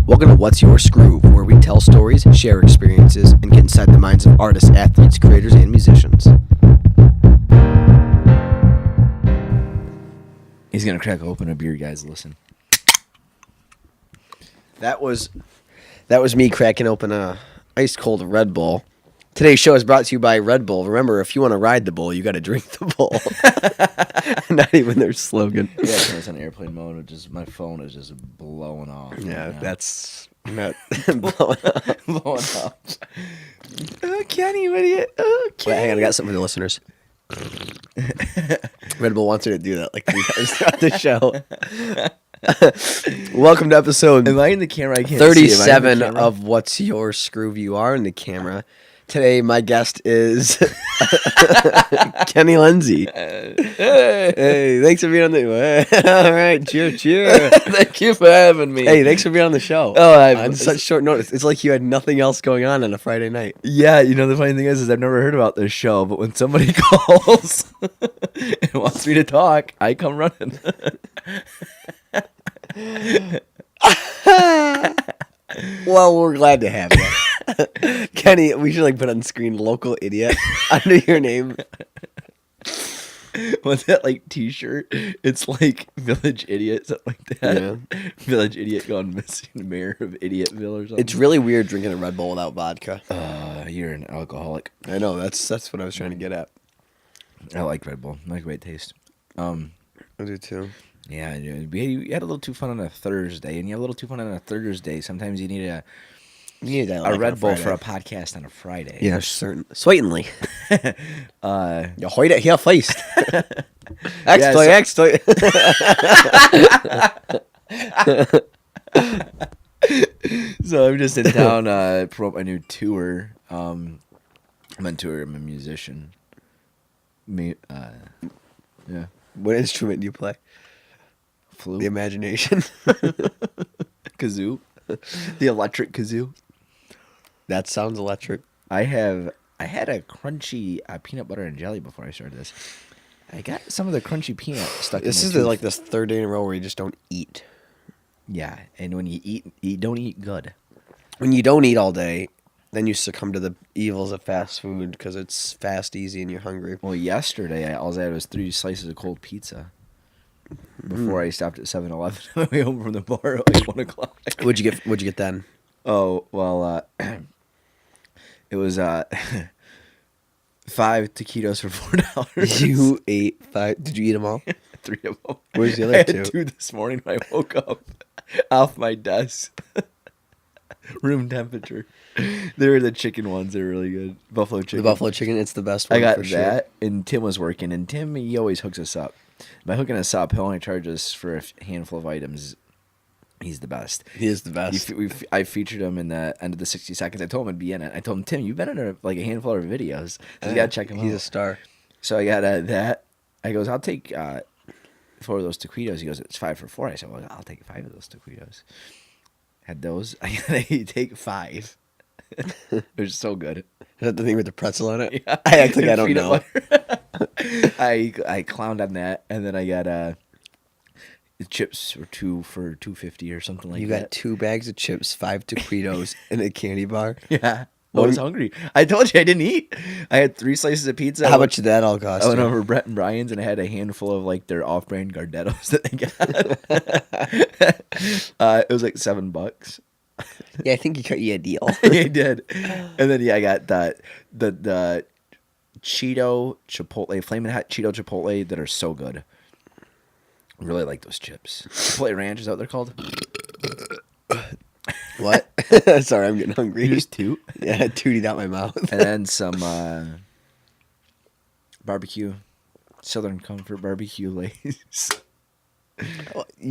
Welcome to What's Your Skroove, where we tell stories, share experiences, and get inside the minds of artists, athletes, creators, and musicians. He's gonna crack open a beer, guys. Listen. That was me cracking open a ice cold Red Bull. Today's show is brought to you by Red Bull. Remember, if you want to ride the bull, you got to drink the bull. Not even their slogan. Yeah, I was on airplane mode. My phone is just blowing off. Yeah, right now. that's not blowing up. blowing up. Oh, Kenny, what are you? Oh, Kenny. Wait, hang on, I got something for the listeners. Red Bull wants her to do that like 3 times throughout the show. Welcome to episode Am I in the camera? I can't 37 see. of What's Your Skroove. You are in the camera. Today, my guest is Kenny Lindsay. Hey, thanks for being on the... All right, cheer. Thank you for having me. Hey, thanks for being on the show. On such short notice. It's like you had nothing else going on a Friday night. Yeah, you know, the funny thing is I've never heard about this show, but when somebody calls and wants me to talk, I come running. Well, we're glad to have you. Kenny, we should put on screen local idiot under your name. What's that t-shirt? It's like Village Idiot, something like that. Yeah. Village Idiot gone missing, mayor of Idiotville or something. It's really weird drinking a Red Bull without vodka. You're an alcoholic. I know, that's what I was trying to get at. I like Red Bull. I like the way it tastes. I do too. Yeah, we had a little too fun on a Thursday, and you have a little too fun on a Thursday. Sometimes you need a Red Bull for a podcast on a Friday. Yeah, certainly. Ja, heute hier feist. Extra. So I'm just in town to promote my new tour. I'm on tour. I'm a musician. Yeah. What instrument do you play? Flute. The imagination. Kazoo. The electric kazoo. That sounds electric. I had a crunchy peanut butter and jelly before I started this. I got some of the crunchy peanut stuck This in is my tooth. this third day in a row where you just don't eat. Yeah, and when you eat, you don't eat good. When you don't eat all day, then you succumb to the evils of fast food because it's fast, easy, and you're hungry. Well, yesterday, all I had was 3 slices of cold pizza before I stopped at 7-Eleven on my way home from the bar at 1 o'clock. What'd you get then? Oh, well, it was 5 taquitos for $4. You ate 5. Did you eat them all? 3 of them. Where's the other I had 2? 2 this morning when I woke up off my desk. Room temperature. They were the chicken ones. They're really good. Buffalo chicken. The buffalo chicken, it's the best one. I got for that, and Tim was working, and Tim, he always hooks us up. By hooking us up, he'll only charge us for a handful of items. He's the best. He is the best. I featured him in the end of the 60 seconds. I told him I'd be in it. I told him, Tim, you've been in a handful of videos. So you got to check him out. He's a star. So I got that. I goes, I'll take 4 of those taquitos. He goes, it's 5 for 4. I said, well, I'll take 5 of those taquitos. Had those. I got to take 5. It was so good. Is that the thing with the pretzel on it? Yeah. I act like I don't know. I clowned on that, and then I got the chips were 2 for $2.50 or something like that. You got 2 bags of chips, 5 taquitos, and a candy bar. Yeah. I was hungry. I told you I didn't eat. I had 3 slices of pizza. How much did that all cost? I went you? over Brett and Brian's, and I had a handful of their off-brand Gardettos that they got. It was $7. Yeah, I think he cut you a deal. He did. And then I got the Cheeto Chipotle, Flamin' Hot Cheeto Chipotle that are so good. I really like those chips. Chipotle Ranch, is that what they're called? What? Sorry, I'm getting hungry. You just toot? Yeah, I tooted out my mouth. And then some barbecue, Southern Comfort barbecue lays.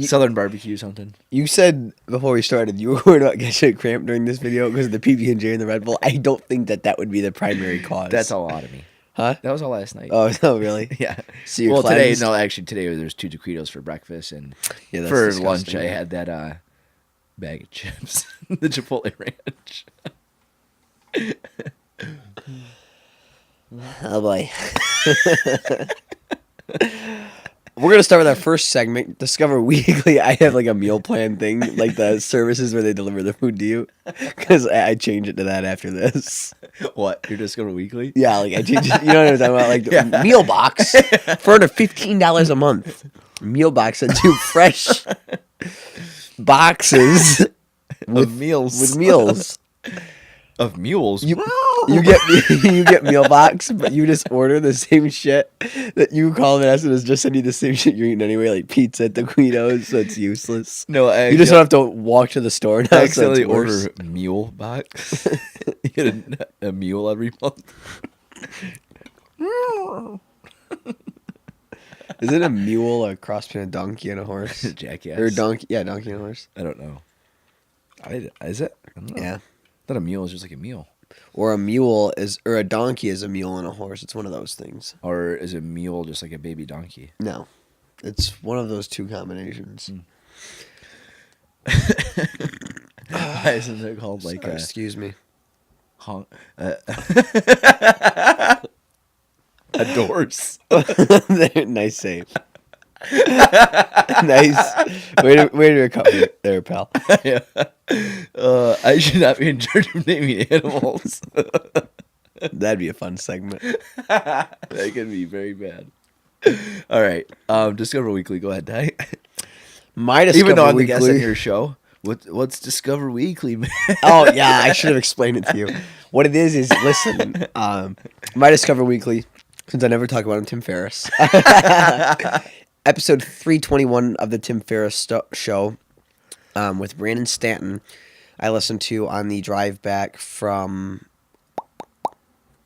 Southern barbecue something. You said before we started you were worried about getting a cramp during this video because of the PB&J and the Red Bull. I don't think that would be the primary cause. That's all out of me. Huh? That was all last night. Oh, no, really? Yeah. So you're well, cleansed? today there's 2 taquitos for breakfast, and Yeah, that's for disgusting. lunch I had that bag of chips, the Chipotle Ranch. Oh boy. We're going to start with our first segment, Discover Weekly. I have like a meal plan thing, like the services where they deliver the food to you. Because I change it to that after this. What? You're Discover Weekly? Yeah, like I change it. You know what I'm talking about? Like the Yeah. meal box for under $15 a month. Meal box that do fresh boxes Of meals. with meals. Of mules? You get meal box, but you just order the same shit that you call them and ask them to just send you the same shit you're eating anyway, like pizza, taquitos, so it's useless. No, You just don't have to walk to the store now. I So accidentally it's worse. order mule box. You get a mule every month. Is it a mule, a cross between a donkey and a horse? Jackass. Or a donkey? Yeah, donkey and a horse. I don't know. Is it? I don't know. Yeah. I thought a mule is just like a mule. Or a donkey is a mule and a horse. It's one of those things. Or is a mule just like a baby donkey? No, it's one of those two combinations. Why isn't it called like Sorry, excuse me. honk? A dorse. Nice save. Nice. Way to recover there, pal. Yeah. I should not be in charge of naming animals. That'd be a fun segment. That could be very bad. All right. Discover Weekly. Go ahead, Ty. My Discover Even though I'm the guest on Weekly. your show. What's Discover Weekly, man? Oh yeah, I should have explained it to you. What it is listen. My Discover Weekly. Since I never talk about him, Tim Ferriss. Episode 321 of the Tim Ferriss show with Brandon Stanton. I listened to on the drive back from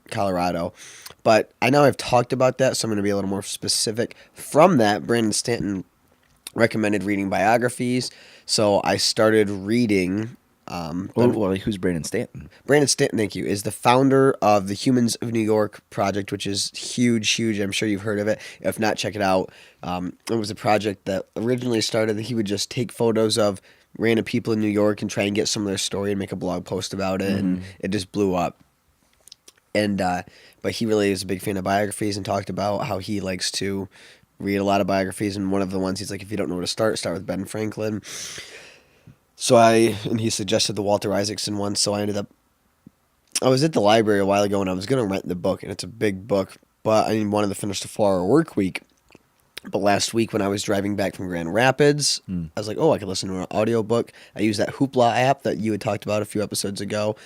Colorado. But I know I've talked about that, so I'm going to be a little more specific. From that, Brandon Stanton recommended reading biographies. So I started reading. Who's Brandon Stanton? Brandon Stanton, thank you, is the founder of the Humans of New York project, which is huge. I'm sure you've heard of it. If not, check it out. It was a project that originally started that he would just take photos of random people in New York and try and get some of their story and make a blog post about it, and it just blew up. And but he really is a big fan of biographies and talked about how he likes to read a lot of biographies. And one of the ones he's like, if you don't know where to start with Ben Franklin. And he suggested the Walter Isaacson one, so I was at the library a while ago and I was going to rent the book, and it's a big book, but I wanted to finish the 4-hour work week. But last week when I was driving back from Grand Rapids, I was like, I could listen to an audiobook. I used that Hoopla app that you had talked about a few episodes ago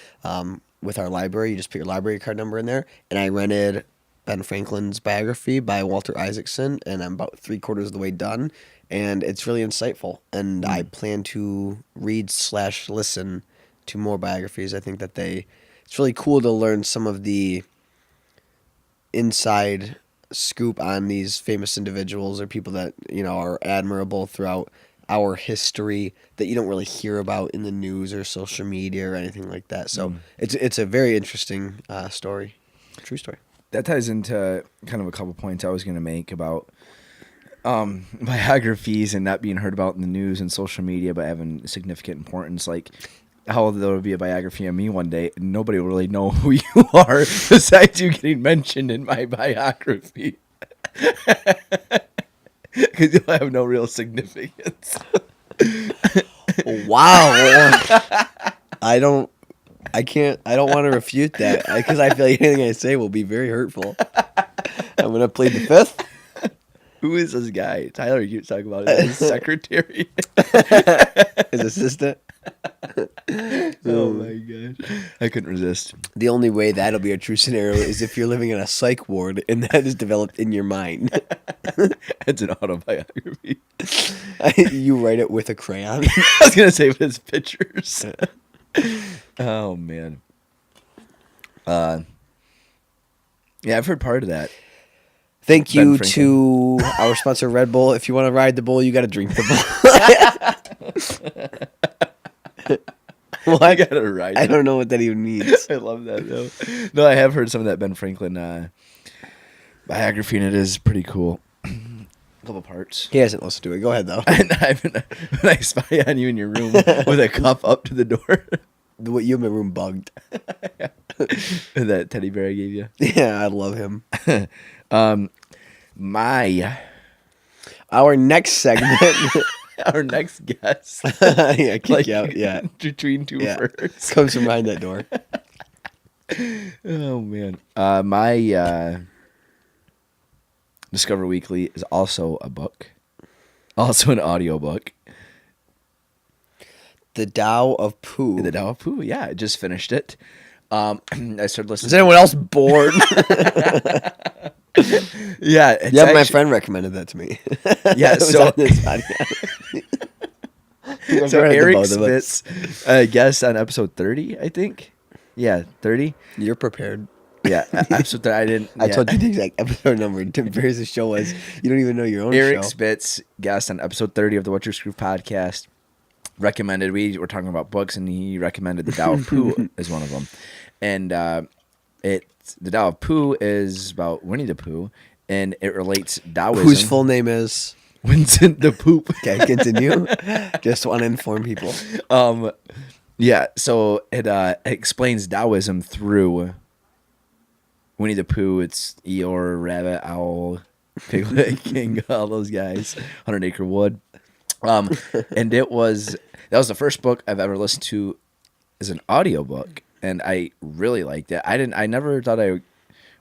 with our library. You just put your library card number in there, and I rented Ben Franklin's biography by Walter Isaacson, and I'm about 3/4 of the way done. And it's really insightful. And I plan to read/listen to more biographies. I think that it's really cool to learn some of the inside scoop on these famous individuals or people that, are admirable throughout our history that you don't really hear about in the news or social media or anything like that. So it's a very interesting story. True story. That ties into kind of a couple points I was going to make about biographies and not being heard about in the news and social media, but having significant importance. Like how there will be a biography of me one day and nobody will really know who you are besides you getting mentioned in my biography. Because you'll have no real significance. Wow. I don't want to refute that because I feel like anything I say will be very hurtful. I'm going to plead the fifth. Who is this guy? Tyler keeps talking about his secretary. His assistant. Oh my god. I couldn't resist. The only way that'll be a true scenario is if you're living in a psych ward and that is developed in your mind. It's an autobiography. You write it with a crayon. I was going to say with his pictures. Oh man. Yeah, I've heard part of that. Thank Ben you Franklin. to our sponsor, Red Bull. If you want to ride the bull, you got to drink the bull. Well, I got to ride. I don't know what that even means. I love that though. No, I have heard some of that Ben Franklin biography, and it is pretty cool. A couple parts. He hasn't listened to it. Go ahead, though. And when I spy on you in your room with a cup up to the door. What you have my room bugged. That teddy bear I gave you. Yeah, I love him. Our next segment. Our next guest. Yeah, kick you out. Yeah. Between two birds. Comes from behind that door. Oh man. My Discover Weekly is also a book. Also an audiobook. The Tao of Pooh. The Tao of Pooh, yeah, I just finished it. I started listening. Is anyone else bored? Yeah, My friend recommended that to me. Yeah, so so Eric Spitz, guest on episode 30, I think. Yeah, 30. You're prepared. Yeah, episode 30. I didn't. I told you the exact episode number. Tim Ferriss' show was. You don't even know your own Eric show. Spitz, guest on episode 30 of the What's Your Skroove podcast, recommended. We were talking about books, and he recommended The Tao of Pooh as one of them. And The Tao of Pooh is about Winnie the Pooh, and it relates Taoism. Whose full name is Vincent the Poop. Okay, continue. Just want to inform people. Yeah, so it explains Taoism through Winnie the Pooh. It's Eeyore, Rabbit, Owl, Piglet, King, all those guys. 100 Acre Wood. And that was the first book I've ever listened to as an audiobook, and I really liked it. I never thought I would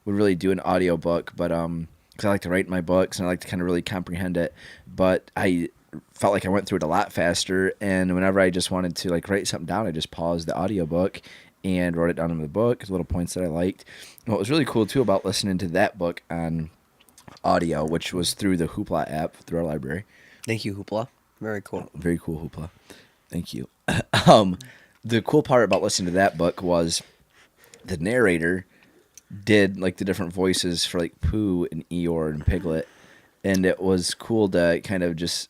really do an audiobook, but because I like to write my books and I like to kind of really comprehend it, but I felt like I went through it a lot faster, and whenever I just wanted to like write something down, I just paused the audiobook and wrote it down in the book, little points that I liked. And what was really cool too about listening to that book on audio, which was through the Hoopla app through our library. Thank you, Hoopla. Very cool. Very cool, Hoopla. Thank you. The cool part about listening to that book was the narrator did like the different voices for like Pooh and Eeyore and Piglet, and it was cool to kind of just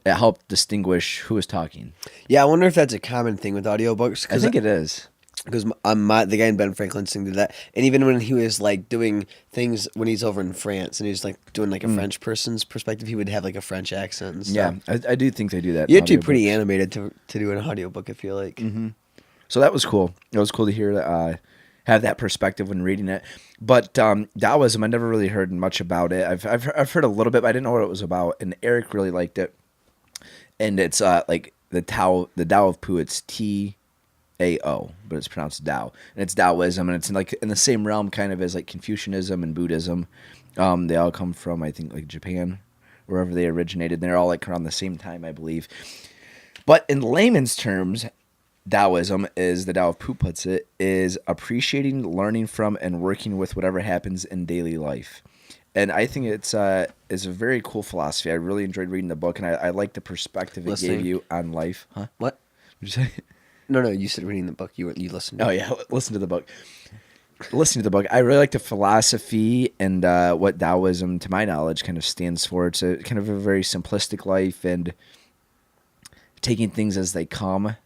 it helped distinguish who was talking. Yeah, I wonder if that's a common thing with audiobooks. I think it is. Because the guy in Ben Franklin did that, and even when he was like doing things when he's over in France and he's like doing like a French person's perspective, he would have like a French accent and stuff. Yeah, I do think they do that. You have to be pretty animated to do an audiobook, I feel like. Mm-hmm. So that was cool. It was cool to hear that, have that perspective when reading it. But Taoism, I never really heard much about it. I've heard a little bit, but I didn't know what it was about. And Eric really liked it. And it's like the Tao of Pooh. It's Tao, but it's pronounced Tao, and it's Taoism, and it's in the same realm kind of as like Confucianism and Buddhism. They all come from, I think, like Japan, wherever they originated. They're all like around the same time, I believe. But in layman's terms, Taoism, is the Tao of Pooh puts it, is appreciating, learning from, and working with whatever happens in daily life. And I think it's a very cool philosophy. I really enjoyed reading the book, and I like the perspective it gave you on life. Huh? What? What'd you say? No, you said reading the book. You listened to it. Oh, yeah, listen to the book. Listening to the book, I really like the philosophy and what Taoism, to my knowledge, kind of stands for. It's a kind of a very simplistic life and taking things as they come,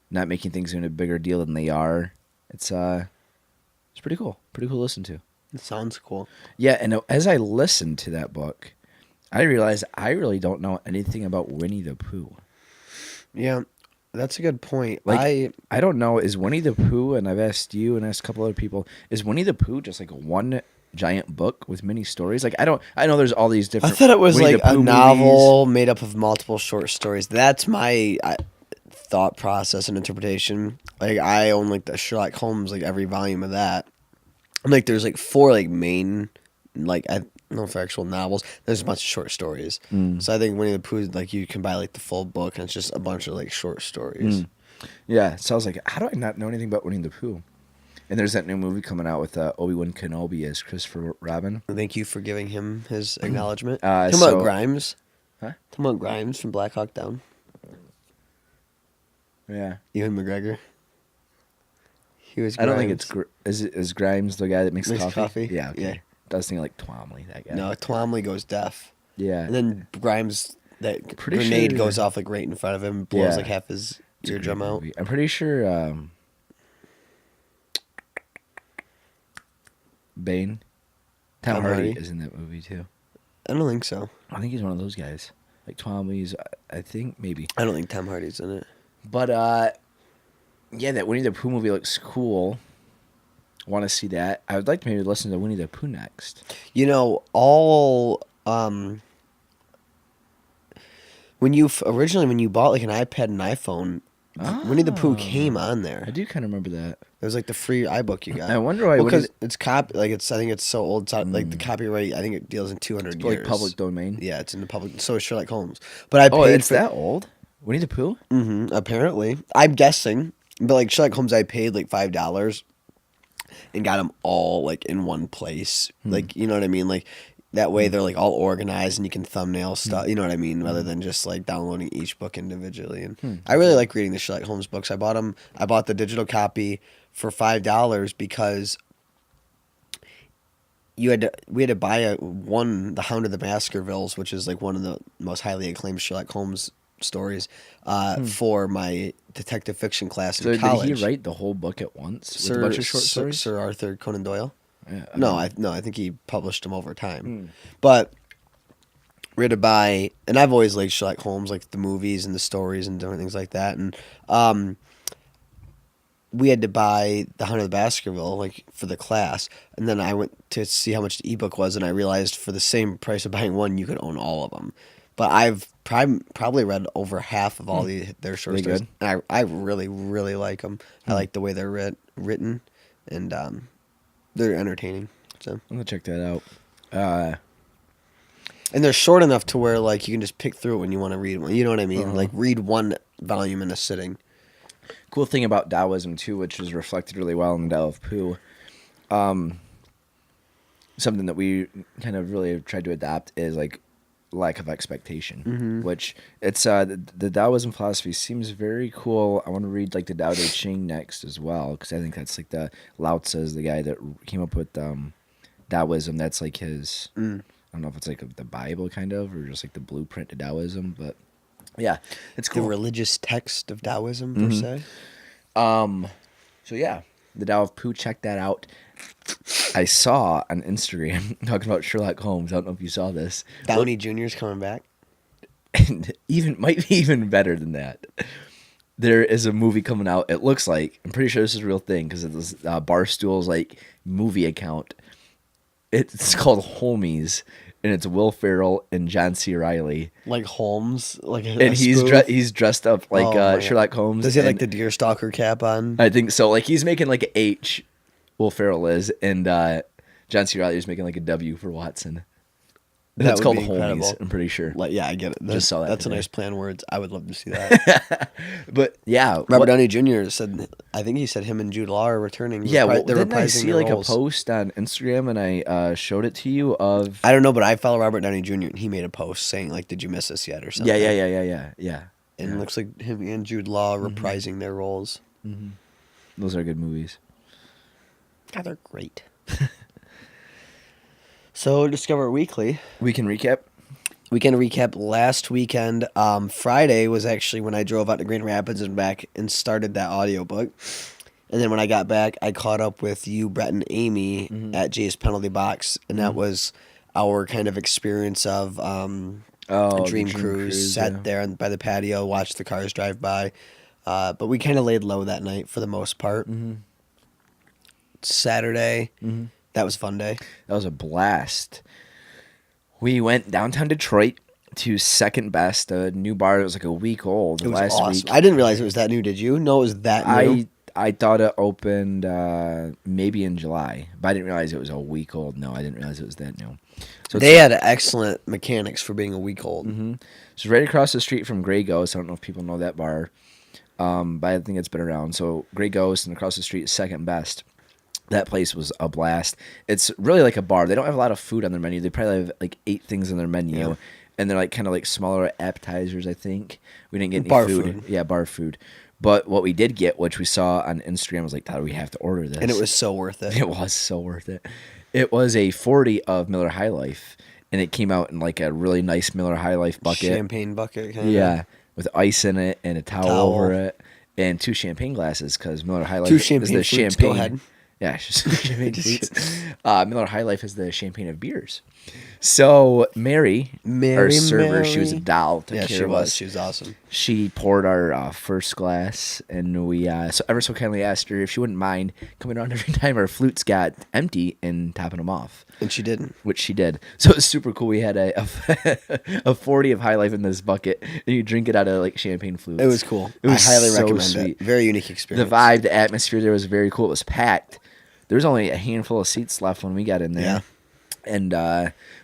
not making things into a bigger deal than they are. It's pretty cool. Pretty cool to listen to. It sounds cool. Yeah, and as I listened to that book, I realized I really don't know anything about Winnie the Pooh. Yeah, that's a good point. Like, I don't know, is Winnie the Pooh, and I've asked you and asked a couple other people, is Winnie the Pooh just like one giant book with many stories? Like, I know there's all these different. I thought it was Winnie like a novel made up of multiple short stories. That's my thought process and interpretation. Like, I own like the Sherlock Holmes, like every volume of that. And like, there's like 4 like main, like I don't know if they're actual novels. There's a bunch of short stories. So I think Winnie the Pooh, like you can buy like the full book, and it's just a bunch of like short stories. Yeah, so I was like, how do I not know anything about Winnie the Pooh? And there's that new movie coming out with Obi-Wan Kenobi as Christopher Robin. Thank you for giving him his acknowledgement. Talking about Grimes. Huh? Talking about Grimes from Black Hawk Down. Yeah. Ewan McGregor. He was Grimes. I don't think it's... Is Grimes the guy that makes coffee? Yeah, okay. Yeah. I was thinking like Twomley, that guy. No, Twomley goes deaf. Yeah. And then Grimes, that grenade goes off like right in front of him, blows like half his eardrum out. I'm pretty sure Bane, Tom Hardy is in that movie too. I don't think so. I think he's one of those guys. Like Twomley's, I think maybe. I don't think Tom Hardy's in it. But yeah, that Winnie the Pooh movie looks cool. Want to see that? I would like to maybe listen to Winnie the Pooh next. You know, all Originally when you bought like an iPad and iPhone, Winnie the Pooh came on there. I do kind of remember that. It was like the free iBook you got. I wonder why. Because it's I think it's so old. Like the copyright, I think it deals in 200 years. Like public domain. Yeah, it's in the public. So is Sherlock Holmes. But I paid it's that old. Winnie the Pooh. Mm-hmm, apparently, I'm guessing. But like Sherlock Holmes, I paid like $5 and got them all like in one place. Like, you know what I mean? Like that way they're like all organized and you can thumbnail stuff. You know what I mean? Rather than just like downloading each book individually. And I really like reading the Sherlock Holmes books. I bought the digital copy for $5 because we had to buy The Hound of the Baskervilles, which is like one of the most highly acclaimed Sherlock Holmes stories, for my detective fiction class in college. Did he write the whole book at once with a bunch of short stories? Sir Arthur Conan Doyle? Yeah, I think he published them over time. But we had to buy, and I've always liked Sherlock Holmes, like the movies and the stories and different things like that. And we had to buy The Hound of the Baskerville like for the class, and then I went to see how much the ebook was, and I realized for the same price of buying one, you could own all of them. But I've probably read over half of all their short stories, good? and I really, really like them. I like the way they're written, and they're entertaining. So I'm gonna check that out. And they're short enough to where like you can just pick through it when you want to read one. You know what I mean? Like read one volume in a sitting. Cool thing about Taoism too, which is reflected really well in the Tao of Pooh. Something that we kind of really tried to adapt is like lack of expectation, which it's the Taoism philosophy seems very cool. I want to read like the Tao Te Ching next as well, because I think that's like the Lao Tzu is the guy that came up with Taoism. That's like his I don't know if it's like the Bible kind of or just like the blueprint to Taoism, but yeah, it's cool. The religious text of Taoism per se. So yeah, the Tao of Pooh, check that out. I saw on Instagram talking about Sherlock Holmes. I don't know if you saw this. Downey Jr.'s coming back. And might be even better than that. There is a movie coming out. It looks like, I'm pretty sure this is a real thing because it's Barstool's like movie account. It's called Homies, and it's Will Ferrell and John C. Reilly. Like Holmes, and he's dressed up like Sherlock Holmes. Does he have like the deerstalker cap on? I think so. Like he's making like an H. Will Ferrell is, and John C. Reilly is making like a W for Watson. That's called Homies, I'm pretty sure. Like, yeah, I get it. Just saw that. That's today. a nice play on words. I would love to see that. But yeah, Robert Downey Jr. said. I think he said him and Jude Law are returning. Yeah, they're didn't I reprising see their like roles. a post on Instagram and I showed it to you of? I don't know, but I follow Robert Downey Jr. and he made a post saying like, "Did you miss us yet?" or something. Yeah. And it looks like him and Jude Law reprising their roles. Those are good movies. God, they're great. So, Discover Weekly. Weekend recap Last weekend. Friday was actually when I drove out to Grand Rapids and back and started that audiobook. And then when I got back, I caught up with you, Brett, and Amy at Jay's Penalty Box. And that was our kind of experience of a dream cruise. Sat there by the patio, watched the cars drive by. But we kind of laid low that night for the most part. Saturday, that was a fun day. That was a blast. We went downtown Detroit to Second Best, a new bar that was like a week old. It was last awesome. week. I didn't realize it was that new. Did you? No, it was that new. I thought it opened maybe in July, but I didn't realize it was a week old. No, I didn't realize it was that new. So they had excellent mechanics for being a week old. So right across the street from Grey Ghost. I don't know if people know that bar, but I think it's been around. So Grey Ghost and across the street is Second Best. That place was a blast. It's really like a bar. They don't have a lot of food on their menu. They probably have like 8 things on their menu, and they're like kind of like smaller appetizers. I think we didn't get any bar food. Yeah, bar food. But what we did get, which we saw on Instagram, was like, "God, we have to order this," and it was so worth it. It was so worth it. It was a 40 of Miller High Life, and it came out in like a really nice Miller High Life bucket, champagne bucket, kind of. Yeah, with ice in it and a towel over it, and 2 champagne glasses because Miller High Life is the flutes. champagne. Go ahead. Yeah, it's just champagne flutes. Miller High Life is the champagne of beers. So Mary, our Mary, server, she was a Mary. doll. Took Yeah, care she of was. us. She was awesome. She poured our first glass, and we so ever so kindly asked her if she wouldn't mind coming around every time our flutes got empty and topping them off. And she didn't. Which she did. So it was super cool. We had a 40 of High Life in this bucket, and you drink it out of like champagne flutes. It was cool. It was I highly so recommend sweet. it. Very unique The experience. vibe, the atmosphere there was very cool. It was packed. There was only a handful of seats left when we got in there. Yeah. And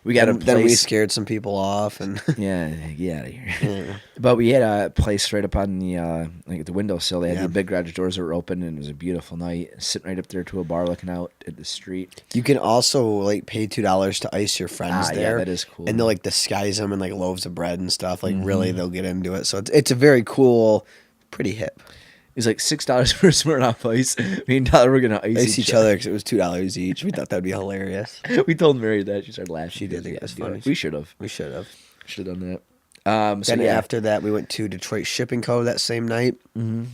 we got a place. Then we scared some people off, and Yeah, get out of here. Yeah. But we had a place right up on the like at the windowsill. They had Yeah. the big garage doors that were open, and it was a beautiful night. Sitting right up there to a bar, looking out at the street. you can also like pay $2 to ice your friends Yeah, there. that is cool. And they'll like disguise them in like loaves of bread and stuff. Like Mm-hmm. really, they'll get into it. So it's a very cool, pretty hip. It was like $6 for a Smirnoff Ice. Me and Tyler were gonna Ice each other because it was $2 each. We thought that'd be hilarious. We told Mary that. She started laughing. She did think it was Yeah, funny. We should have. We should have. Should have done that. So Then yeah. after that, we went to Detroit Shipping Co. that same night and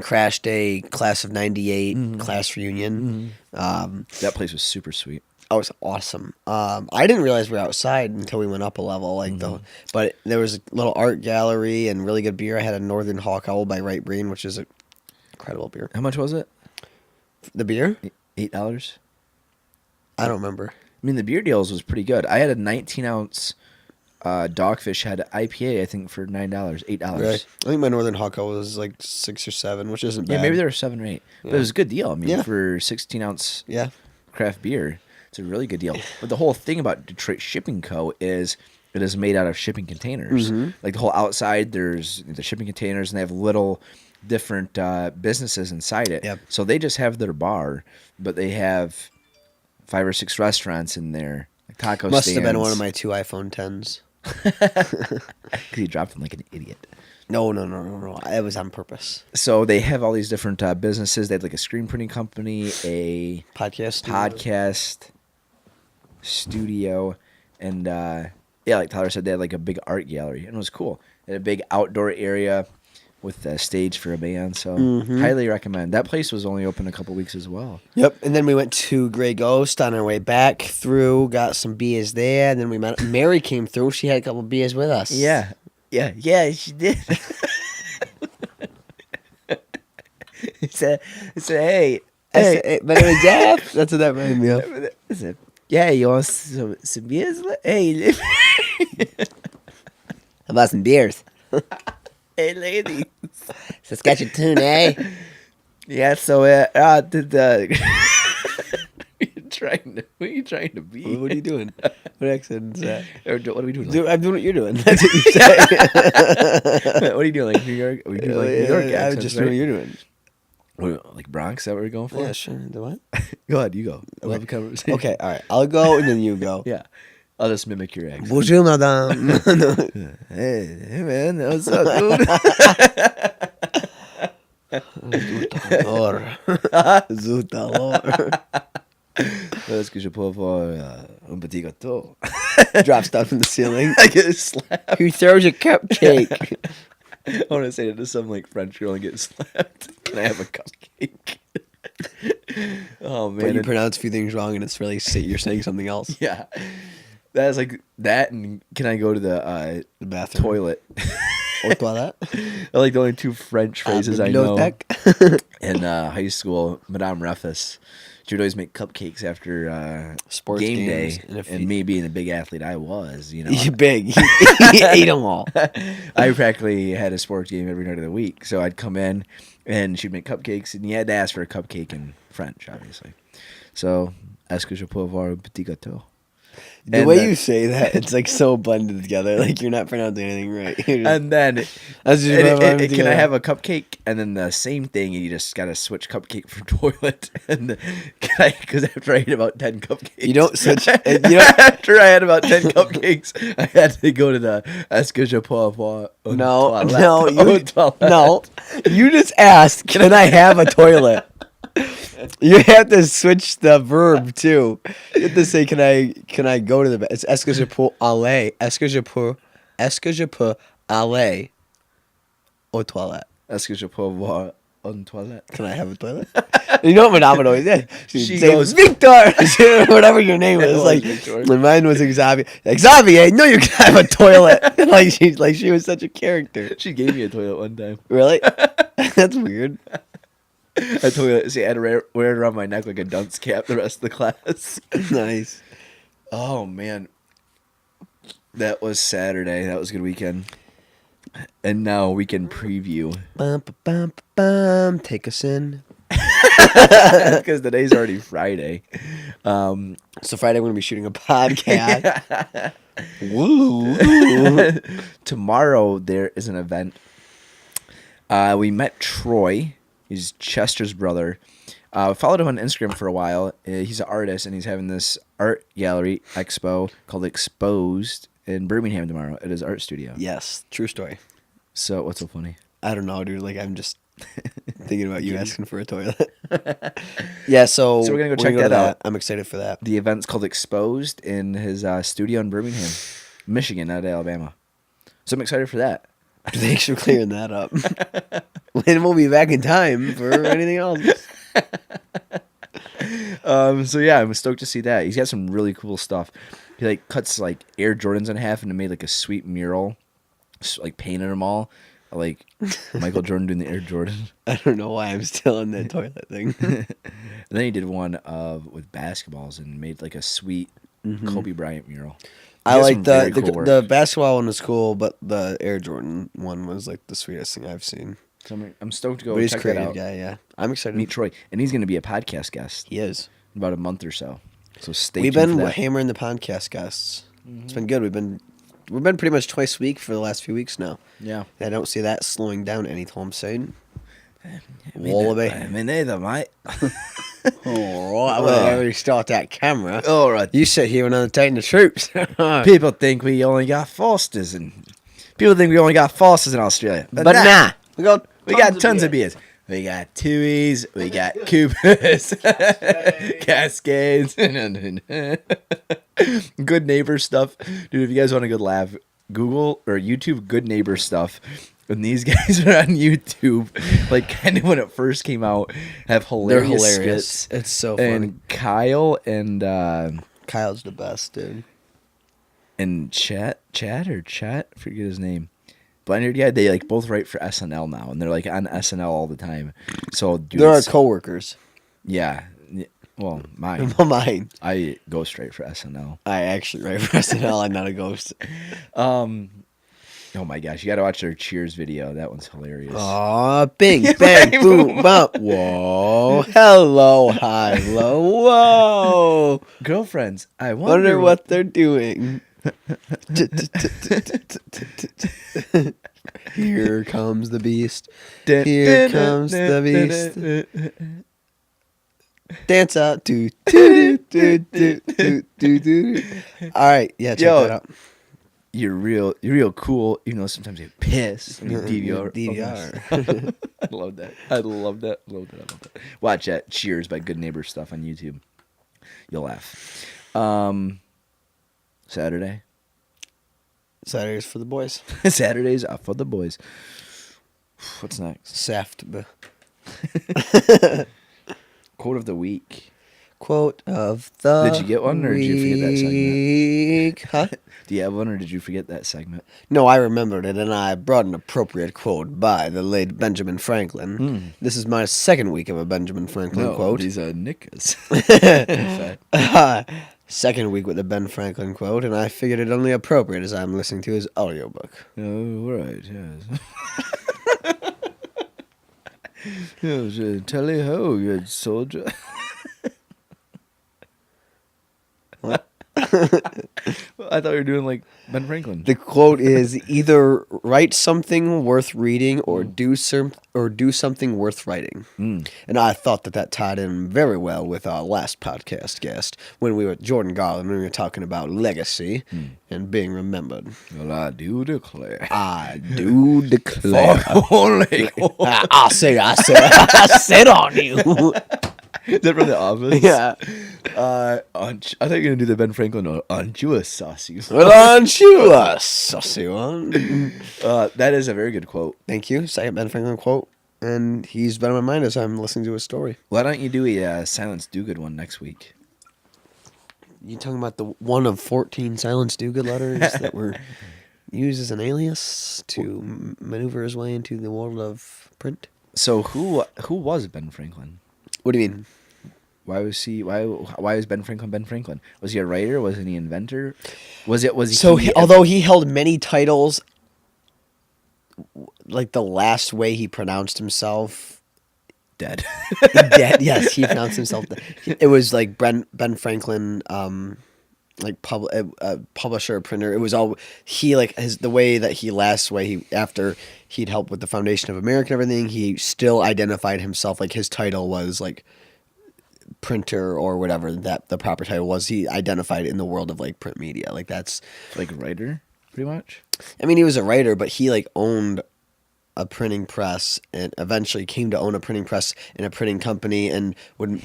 crashed a class of '98 class reunion. That place was super sweet. That was awesome. I didn't realize we were outside until we went up a level. But there was a little art gallery and really good beer. I had a Northern Hawk Owl by Right Brain, which is an incredible beer. How much was it? The beer? $8. I don't remember. I mean, the beer deals was pretty good. I had a 19-ounce Dogfish Head IPA, I think, for $9, $8. Really? I think my Northern Hawk Owl was like 6 or 7, which isn't bad. Yeah, maybe there were 7 or 8. But it was a good deal. I mean, Yeah. for 16-ounce Yeah. craft beer, it's a really good deal. But the whole thing about Detroit Shipping Co. is it is made out of shipping containers. Like the whole outside, there's the shipping containers, and they have little different businesses inside it. Yep. So they just have their bar, but they have 5 or 6 restaurants in there, like taco Must stands. have been one of my 2 iPhone 10s. Because you dropped them like an idiot. No. It was on purpose. So they have all these different businesses. They had like a screen printing company, a podcast studio, and yeah, like Tyler said, they had like a big art gallery, and it was cool. They had a big outdoor area with a stage for a band, so highly recommend. That place was only open a couple weeks as well. Yep. And then we went to Grey Ghost on our way back through, got some beers there, and then we met Mary came through. She had a couple beers with us. Yeah, she did. He said, hey, Hey, my name is Jeff. That's what that reminded me of. I said, yeah, you want some beers? Hey, How about some beers? hey, lady. Saskatchewan, eh? Yeah, so did what are you trying to be? What are you doing? What accent is that? Or what are we doing? I'm doing what you're doing. That's what you say. What are you doing? Like New York? Are we doing like New York I was accents, just right? doing what you're doing. What, like Bronx? Is that what we're going for? Yeah, sure. The what? Go ahead, you go. We'll have a conversation. Okay, all right. I'll go and then you go. Yeah. I'll just mimic your accent. Bonjour, madame. Hey, man. What's up, dude? Zutador. Est-ce que je peux avoir un petit gâteau? Drop stuff from the ceiling. I get slapped. Who throws a cupcake? I want to say it to some like French girl and get slapped. Can I have a cupcake? Oh man! But you pronounce a few things wrong and it's really you're saying something else. Yeah, that's like that. And can I go to the bathroom. toilet? Au toilette. I like the only 2 French phrases I know. Bibliothèque. In high school, Madame Refus, she would always make cupcakes after Sports game games, day. and if And you- me being the big athlete I was, you know, You're big. You ate them all. I practically had a sports game every night of the week. So I'd come in and she'd make cupcakes, and you had to ask for a cupcake in French, obviously. So, est-ce que je peux avoir un petit gâteau? The And way then- you say that, it's like so blended together. Like you're not pronouncing anything right. You're just- And then, That's just can I have a cupcake? And then the same thing, and you just got to switch cupcake for toilet. And because after I ate about 10 cupcakes. You don't switch. You don't, After I had about 10 cupcakes, I had to go to the est-ce que je peux avoir un toilette? no. You just asked, can I have a toilet? You have to switch the verb too. You have to say, can I go to the bed? It's est-ce que je peux aller? Est-ce que je peux aller aux toilettes? Est-ce que je peux avoir on toilet. Can I have a toilet? You know what Madame would always say? She Say, goes, Victor! Whatever your name It was. was Like, Victor. mine was Xavier. Like, Xavier, no, you can have a toilet. She was such a character. She gave me a toilet one time. Really? That's weird. A toilet. See, I had to wear it around my neck like a dunce cap the rest of the class. Nice. Oh, man. That was Saturday. That was a good weekend. And now weekend preview. Bum, bum, bum, take us in. Because today's already Friday. So Friday we're going to be shooting a podcast. Woo. Tomorrow there is an event. We met Troy. He's Chester's brother. Followed him on Instagram for a while. He's an artist, and he's having this art gallery expo called Exposed in Birmingham tomorrow at his art studio. Yes, true story. So what's so funny? I don't know, dude. Like, I'm just thinking about you asking for a toilet. Yeah, so we're gonna go check to that out. I'm excited for that. The event's called Exposed in his studio in Birmingham, Michigan, not Alabama. So I'm excited for that. Thanks for clearing that up. And we'll be back in time for anything else. So yeah, I'm stoked to see that. He's got some really cool stuff. He like cuts like Air Jordans in half and made like a sweet mural, like painted them all, like Michael Jordan doing the Air Jordan. I don't know why I'm still in that toilet thing. And then he did one with basketballs and made like a sweet Kobe Bryant mural. He I has like some very the cool work. the basketball one was cool, but the Air Jordan one was like the sweetest thing I've seen. So I'm stoked to go But he's check that creative out. guy, yeah. I'm excited. Meet Troy, and he's going to be a podcast guest He is. in about a month or so. So stay We've tuned been for that. hammering the podcast guests. It's been good. We've been pretty much twice a week for the last few weeks now. Yeah. I don't see that slowing down anytime soon. Wallaby. Me neither, mate. Oh, I will restart that camera. All right. You sit here and entertain the troops. People think we only got Fosters in Australia. But nah. We got tons of beers. We got Tuies, we got Coopers, Cascades, Good Neighbor stuff. Dude, if you guys want a good laugh, Google or YouTube Good Neighbor stuff. And these guys are on YouTube, like kind of when it first came out, have hilarious. They're hilarious. Skits. It's so funny. And Kyle and Kyle's the best, dude. Chat, forget his name. Blinded, yeah, they like both write for SNL now, and they're like on SNL all the time. So dude, They're our coworkers. yeah, well, mine. Mine. I go straight for SNL. I actually write for SNL. I'm not a ghost. Oh my gosh, you gotta watch their Cheers video. That one's hilarious. Aw, bing, bang, boom, bump. Whoa. Hello, hi, low. Whoa. Girlfriends, I Wonder what they're doing. Here comes the beast. Here comes the beast. Dance out. Do, do, do, do, do, do, do. All right, yeah, check that out. You're real cool, even though sometimes you piss. I mean, DVR. DVR. I love that. I love that. Watch that. Cheers by Good Neighbor stuff on YouTube. You'll laugh. Saturday. Saturdays for the boys. Saturdays are for the boys. What's next? Saft. Quote of the week. Quote of the Did you get one, or did you forget that segment? Huh? Do you have one, or did you forget that segment? No, I remembered it, and I brought an appropriate quote by the late Benjamin Franklin. This is my second week of a Benjamin Franklin quote. These are knickers. Second week with the Ben Franklin quote, and I figured it only appropriate as I'm listening to his audiobook. Oh, right, yes. Yes, tally ho, good soldier. What? I thought you were doing like Ben Franklin. The quote is either write something worth reading or do something worth writing. And I thought that tied in very well with our last podcast guest when we were at Jordan Garland, when we were talking about legacy and being remembered. Well, I do declare. I do declare. Only. I said on you. Is that from The Office? Yeah. I thought you were going to do the Ben Franklin one. Aren't you a saucy? Well, aren't you a saucy one? That is a very good quote. Thank you. Second Ben Franklin quote. and he's been on my mind as I'm listening to his story. Why don't you do a Silence Dogood one next week? You talking about the one of 14 Silence Dogood letters that were used as an alias to maneuver his way into the world of print? So who was Ben Franklin? What do you mean? Why was Ben Franklin Ben Franklin? Was he a writer? Was he an inventor? Was he Although he held many titles, like the last way he pronounced himself, dead? dead. Yes, he pronounced himself dead. It was like Ben Franklin, like publisher, printer. It was all the way that he after he'd helped with the foundation of America and everything. He still identified himself, like his title was like printer or whatever that the proper title was. He identified in the world of like print media, like that's Like writer, pretty much. I mean, he was a writer, but he like owned a printing press and eventually came to own a printing press and a printing company and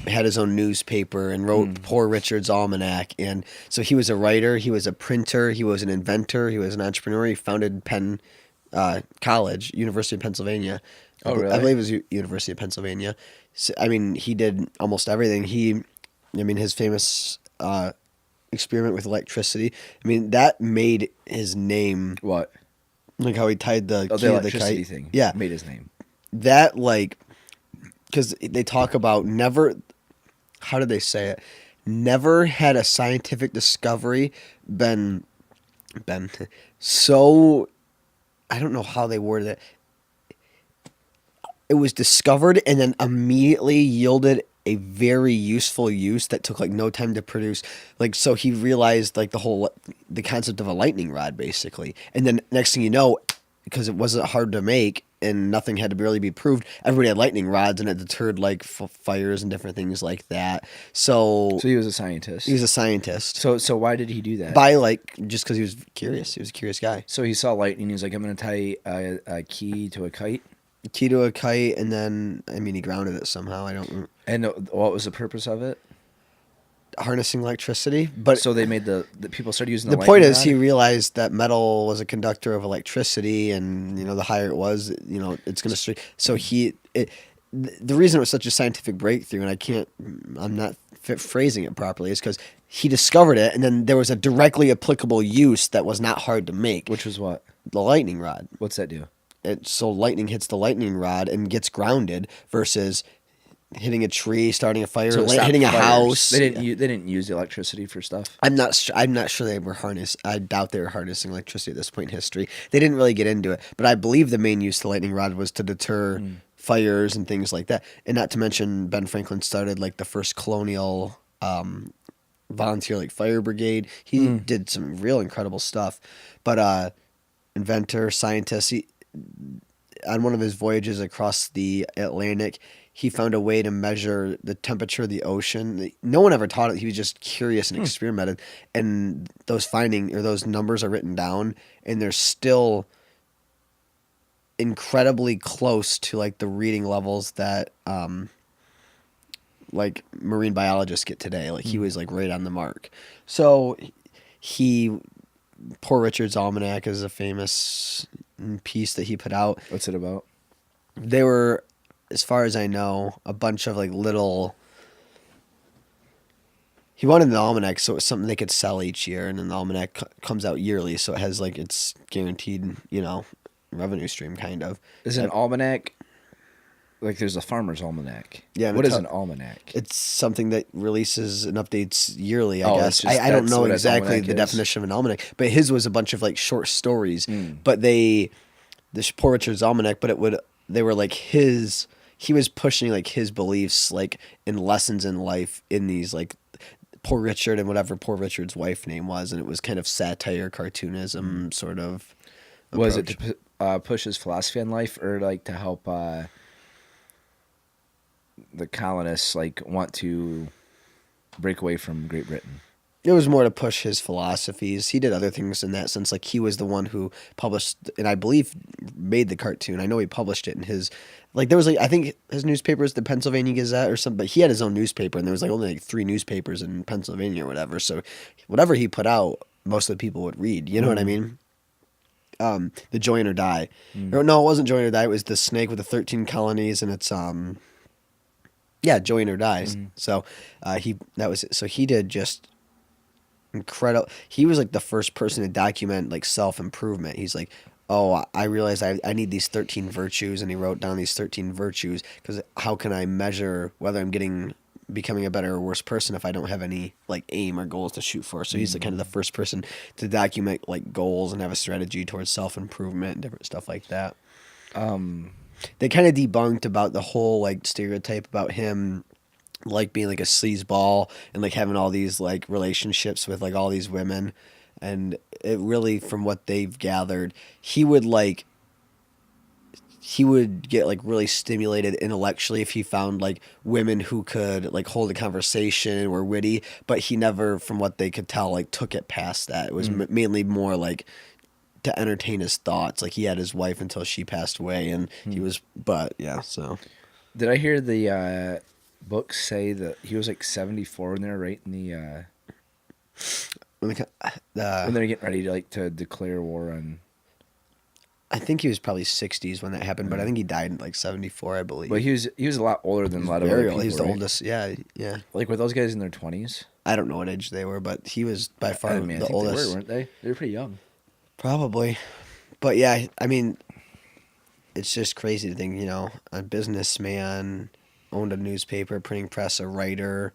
had his own newspaper and wrote Poor Richard's Almanac. And so he was a writer, he was a printer, he was an inventor, he was an entrepreneur. He founded Penn College, University of Pennsylvania. Oh, really? I believe it was University of Pennsylvania. So, I mean, he did almost everything. His famous experiment with electricity. I mean, that made his name. What? Like how he tied the key the to the electricity kite. thing. Yeah. Made his name. That, like, because they talk about never, how did they say it? Never had a scientific discovery been so, I don't know how they worded it. It was discovered and then immediately yielded a very useful use that took like no time to produce. Like, so he realized like the concept of a lightning rod basically. And then next thing you know, because it wasn't hard to make and nothing had to really be proved, everybody had lightning rods and it deterred like fires and different things like that. So he was a scientist. He was a scientist. So why did he do that? Just because he was curious. He was a curious guy. So he saw lightning. He was like, I'm going to tie a key to a kite. Key to a kite, and then he grounded it somehow. I don't. And what was the purpose of it? Harnessing electricity, but so they made the people started using the point is he realized that metal was a conductor of electricity, and the higher it was, it's going to. So the reason it was such a scientific breakthrough, and I'm not phrasing it properly, is because he discovered it, and then there was a directly applicable use that was not hard to make, which was what? The lightning rod. What's that do? So lightning hits the lightning rod and gets grounded versus hitting a tree, starting a fire, hitting a house. They didn't use the electricity for stuff. I'm not sure they were I doubt they were harnessing electricity at this point in history. They didn't really get into it, but I believe the main use of the lightning rod was to deter fires and things like that. And not to mention Ben Franklin started like the first colonial volunteer like fire brigade. He did some real incredible stuff. But inventor, scientist, on one of his voyages across the Atlantic, he found a way to measure the temperature of the ocean. No one ever taught it. He was just curious and experimented. And those those numbers are written down, and they're still incredibly close to like the reading levels that like marine biologists get today. Like he was like right on the mark. So Poor Richard's Almanac is a famous piece that he put out. What's it about? They were, as far as I know, a bunch of like little. He wanted an almanac, so it was something they could sell each year, and then the almanac comes out yearly, so it has like its guaranteed, revenue stream kind of. Is an almanac like there's a farmer's almanac? Yeah. What is an almanac? It's something that releases and updates yearly, I guess. I don't know exactly the definition of an almanac, but his was a bunch of like short stories. But this Poor Richard's Almanac, but they were like he was pushing like his beliefs like in lessons in life in these like Poor Richard and whatever Poor Richard's wife name was, and it was kind of satire, cartoonism sort of approach. Was it to push his philosophy on life, or like to help the colonists like want to break away from Great Britain? It was more to push his philosophies. He did other things in that sense. Like he was the one who published, and I believe made the cartoon. I know he published it in his, like there was like, I think his newspaper is the Pennsylvania Gazette or something, but he had his own newspaper, and there was like only like 3 newspapers in Pennsylvania or whatever. So whatever he put out, most of the people would read. You know what I mean? the Join or Die. Or, no, it wasn't Join or Die. It was the snake with the 13 colonies, and it's Join or Die. So that was it. So he did just incredible. He was like the first person to document like self-improvement. He's like, oh, I realized I need these 13 virtues, and he wrote down these 13 virtues because how can I measure whether I'm becoming a better or worse person if I don't have any like aim or goals to shoot for? So he's kind of the first person to document like goals and have a strategy towards self-improvement and different stuff like that. They kind of debunked about the whole like stereotype about him like being like a sleazeball and like having all these like relationships with like all these women. And it really, from what they've gathered, he would get like really stimulated intellectually if he found like women who could like hold a conversation and were witty, but he never, from what they could tell, like took it past that. It was mainly more like to entertain his thoughts. Like he had his wife until she passed away, and he was, but yeah. So did I hear the books say that he was like 74 when they were writing the when they're getting ready to to declare war on? I think he was probably 60s when that happened, but I think he died in like 74, I believe. But he was a lot older than a lot of other people. He's the oldest. Yeah. Like were those guys in their 20s? I don't know what age they were, but he was by far I think oldest. They were, weren't they? They were pretty young. Probably, but yeah, I mean, it's just crazy to think, a businessman, owned a newspaper, printing press, a writer,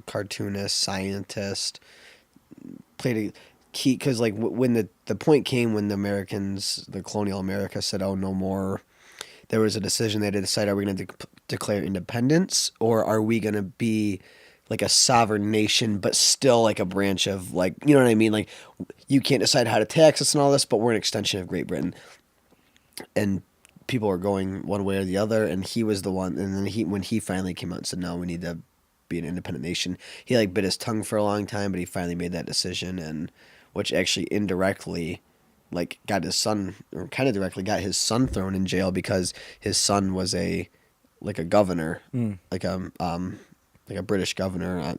cartoonist, scientist, played a key, because like when the point came when the colonial America said, oh, no more, there was a decision they had to decide, are we going to declare independence, or are we going to be like a sovereign nation, but still like a branch of like, you know what I mean? Like you can't decide how to tax us and all this, but we're an extension of Great Britain. And people were going one way or the other, and he was the one. And then when he finally came out and said, no, we need to be an independent nation, he like bit his tongue for a long time, but he finally made that decision, and which actually indirectly like got his son, or kind of directly got his son thrown in jail, because his son was a governor, like a British governor,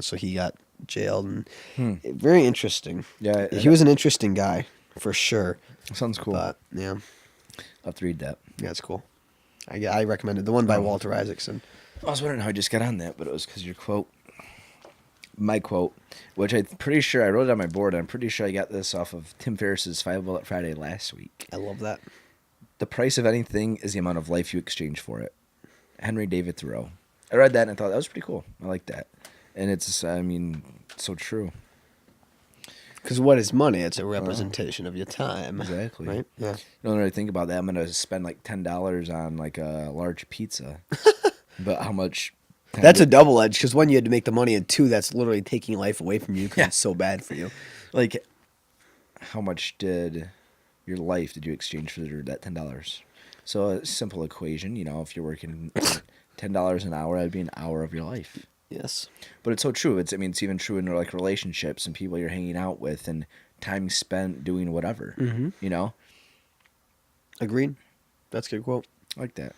so he got jailed, and very interesting. Yeah, he was an interesting guy for sure. Sounds cool. But yeah, I'll have to read that. Yeah, it's cool. I recommended the one by Walter Isaacson. I was wondering how I just got on that, but it was because your quote, my quote, which I'm pretty sure I wrote it on my board. I'm pretty sure I got this off of Tim Ferriss's 5 Bullet Friday last week. I love that. The price of anything is the amount of life you exchange for it. Henry David Thoreau. I read that and I thought that was pretty cool. I like that. And it's, so true. Because what is money? It's a representation of your time. Exactly. Right? Yeah. You don't really think about that. I'm going to spend like $10 on like a large pizza. But how much? That's a double edge, because one, you had to make the money, and two, that's literally taking life away from you because it's so bad for you. Like, how much did your life did you exchange for that $10? So a simple equation, if you're working $10 an hour, that'd be an hour of your life. Yes. But it's so true. It's even true in like relationships and people you're hanging out with and time spent doing whatever. Mm-hmm. Agreed. That's a good quote. I like that.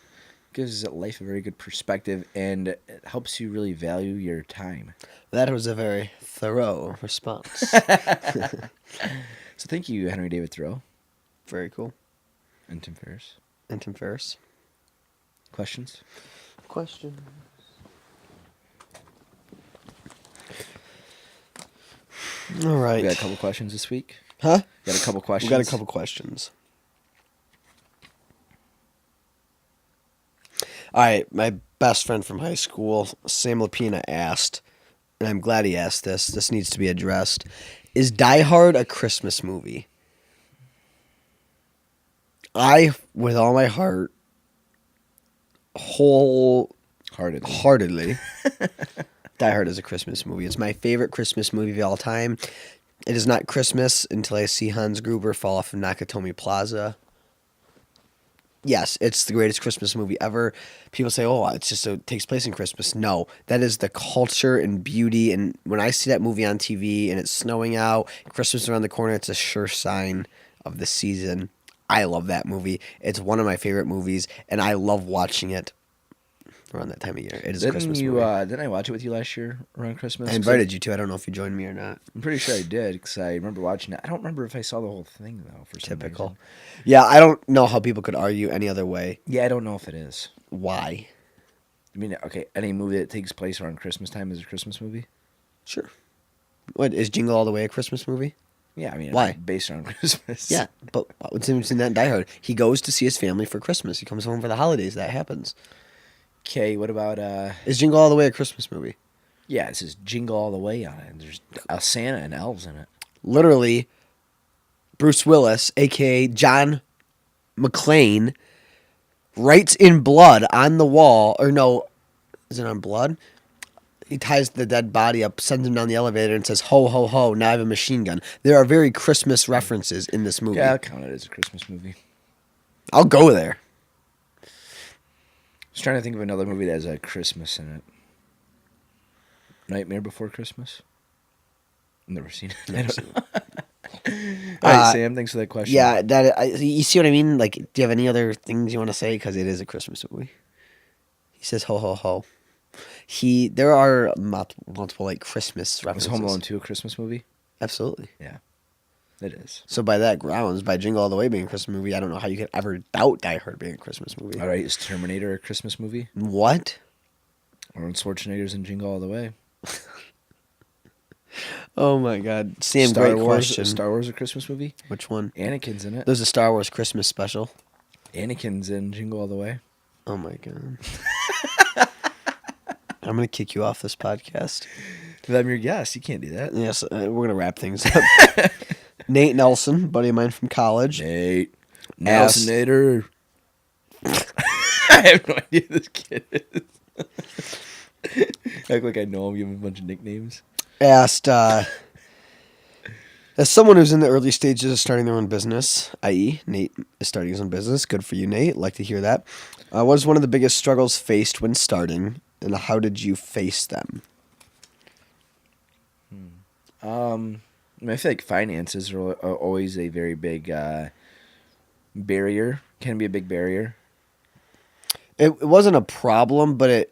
Gives life a very good perspective, and it helps you really value your time. That was a very thorough response. So thank you, Henry David Thoreau. Very cool. And Tim Ferriss. Questions? All right. We got a couple questions this week. Huh? Got a couple questions. We got a couple questions. All right. My best friend from high school, Sam Lapina, asked, and I'm glad he asked this. This needs to be addressed. Is Die Hard a Christmas movie? I, with all my heart, wholeheartedly, Die Hard is a Christmas movie. It's my favorite Christmas movie of all time. It is not Christmas until I see Hans Gruber fall off of Nakatomi Plaza. Yes, it's the greatest Christmas movie ever. People say, oh, it takes place in Christmas. No, that is the culture and beauty. And when I see that movie on TV and it's snowing out, Christmas around the corner, it's a sure sign of the season. I love that movie. It's one of my favorite movies, and I love watching it around that time of year. It is a Christmas Didn't you? movie. Didn't I watch it with you last year around Christmas? I invited you to. I don't know if you joined me or not. I'm pretty sure I did because I remember watching it. I don't remember if I saw the whole thing though. For some Typical. reason. Yeah, I don't know how people could argue any other way. Yeah, I don't know if it is. Why? I mean, okay, any movie that takes place around Christmas time is a Christmas movie. Sure. What, is Jingle All the Way a Christmas movie? Yeah, I mean, Why? based around Christmas. Yeah, but what's interesting in that in Die Hard? He goes to see his family for Christmas. He comes home for the holidays. That happens. Okay, what about Is Jingle All the Way a Christmas movie? Yeah, it says Jingle All the Way on it. And there's a Santa and elves in it. Literally, Bruce Willis, a.k.a. John McClane, writes in blood on the wall, or no, is it on blood? He ties the dead body up, sends him down the elevator, and says, "Ho, ho, ho, now I have a machine gun." There are very Christmas references in this movie. Yeah, I'll count it as a Christmas movie. I'll go there. I was trying to think of another movie that has a Christmas in it. Nightmare Before Christmas? I've never seen it. I don't know. All right, Sam, thanks for that question. Yeah, you see what I mean? Like, do you have any other things you want to say? Because it is a Christmas movie. He says, "Ho, ho, ho." There are multiple like Christmas Was references. Home Alone 2 a Christmas movie? Absolutely. Yeah, it is. So by that grounds, by Jingle All the Way being a Christmas movie, I don't know how you could ever doubt Die Hard being a Christmas movie. All right, is Terminator a Christmas movie? What? Arnold Schwarzenegger's in Jingle All the Way. Oh my God, Sam! Great question. Star Wars a Christmas movie? Which one? Anakin's in it. There's a Star Wars Christmas special. Anakin's in Jingle All the Way. Oh my God. I'm gonna kick you off this podcast. I'm your guest. You can't do that. Yes, we're gonna wrap things up. Nate Nelson, buddy of mine from college. Nate. Asked- Nelsonnator. I have no idea who this kid is. Act like I know him, give him a bunch of nicknames. Asked, as someone who's in the early stages of starting their own business, i.e., Nate is starting his own business. Good for you, Nate. Like to hear that. What is one of the biggest struggles faced when starting, and how did you face them? I feel like finances are always a very big barrier. Can be a big barrier. It wasn't a problem, but